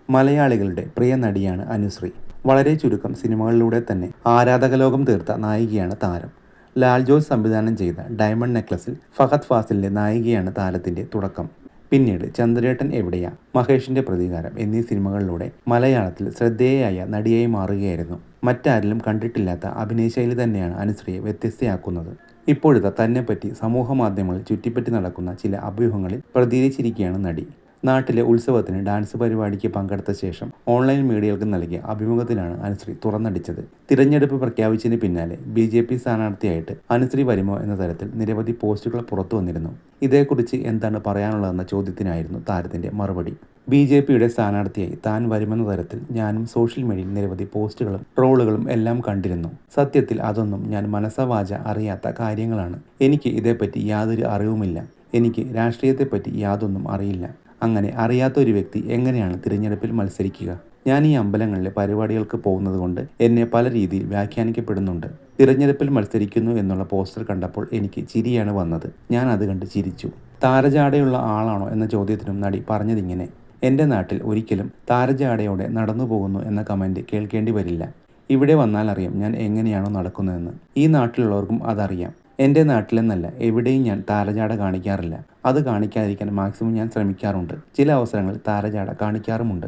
മലയാളികളുടെ പ്രിയ നടിയാണ് അനുശ്രീ. വളരെ ചുരുക്കം സിനിമകളിലൂടെ തന്നെ ആരാധകലോകം തീർത്ത നായികയാണ് താരം. ലാൽ ജോസ് സംവിധാനം ചെയ്ത ഡയമണ്ട് നെക്ലസിൽ ഫഹദ് ഫാസിലിന്റെ നായികയാണ് താരത്തിന്റെ തുടക്കം. പിന്നീട് ചന്ദ്രേട്ടൻ എവിടെയാ, മഹേഷിന്റെ പ്രതികാരം എന്നീ സിനിമകളിലൂടെ മലയാളത്തിൽ ശ്രദ്ധേയയായ നടിയായി മാറുകയായിരുന്നു. മറ്റാരിലും കണ്ടിട്ടില്ലാത്ത അഭിനയശൈലി തന്നെയാണ് അനുശ്രീയെ വ്യത്യസ്തയാക്കുന്നത്. ഇപ്പോഴത്തെ തന്നെപ്പറ്റി സമൂഹ മാധ്യമങ്ങളിൽ ചുറ്റിപ്പറ്റി നടക്കുന്ന ചില അഭ്യൂഹങ്ങളിൽ പ്രതികരിച്ചിരിക്കുകയാണ് നടി. നാട്ടിലെ ഉത്സവത്തിന് ഡാൻസ് പരിപാടിക്ക് പങ്കെടുത്ത ശേഷം ഓൺലൈൻ മീഡിയകൾക്ക് നൽകിയ അഭിമുഖത്തിലാണ് അനുശ്രീ തുറന്നടിച്ചത്. തിരഞ്ഞെടുപ്പ് പ്രഖ്യാപിച്ചതിന് പിന്നാലെ BJP സ്ഥാനാർത്ഥിയായിട്ട് അനുശ്രീ വരുമോ എന്ന തരത്തിൽ നിരവധി പോസ്റ്റുകൾ പുറത്തു വന്നിരുന്നു. ഇതേക്കുറിച്ച് എന്താണ് പറയാനുള്ളതെന്ന ചോദ്യത്തിനായിരുന്നു താരത്തിന്റെ മറുപടി. BJPയുടെ സ്ഥാനാർത്ഥിയായി താൻ വരുമെന്ന തരത്തിൽ ഞാനും സോഷ്യൽ മീഡിയയിൽ നിരവധി പോസ്റ്റുകളും ട്രോളുകളും എല്ലാം കണ്ടിരുന്നു. സത്യത്തിൽ അതൊന്നും ഞാൻ മനസ്സവാച അറിയാത്ത കാര്യങ്ങളാണ്. എനിക്ക് ഇതേപ്പറ്റി യാതൊരു അറിവുമില്ല. എനിക്ക് രാഷ്ട്രീയത്തെപ്പറ്റി യാതൊന്നും അറിയില്ല. അങ്ങനെ അറിയാത്ത ഒരു വ്യക്തി എങ്ങനെയാണ് തിരഞ്ഞെടുപ്പിൽ മത്സരിക്കുക? ഞാൻ ഈ അമ്പലങ്ങളിലെ പരിപാടികൾക്ക് പോകുന്നത് കൊണ്ട് എന്നെ പല രീതിയിൽ വ്യാഖ്യാനിക്കപ്പെടുന്നുണ്ട്. തിരഞ്ഞെടുപ്പിൽ മത്സരിക്കുന്നു എന്നുള്ള പോസ്റ്റർ കണ്ടപ്പോൾ എനിക്ക് ചിരിയാണ് വന്നത്. ഞാൻ അത് കണ്ട് ചിരിച്ചു. താരജാടയുള്ള ആളാണോ എന്ന ചോദ്യത്തിനും നടി പറഞ്ഞതിങ്ങനെ: എൻ്റെ നാട്ടിൽ ഒരിക്കലും താരജാടയോടെ നടന്നു പോകുന്നു എന്ന കമൻറ്റ് കേൾക്കേണ്ടി വരില്ല. ഇവിടെ വന്നാൽ അറിയാം ഞാൻ എങ്ങനെയാണോ നടക്കുന്നതെന്ന്. ഈ നാട്ടിലുള്ളവർക്കും അതറിയാം. എൻ്റെ നാട്ടിലെന്നല്ല, എവിടെയും ഞാൻ താരജാട കാണിക്കാറില്ല. അത് കാണിക്കാതിരിക്കാൻ മാക്സിമം ഞാൻ ശ്രമിക്കാറുണ്ട്. ചില അവസരങ്ങളിൽ താരജാട കാണിക്കാറുമുണ്ട്.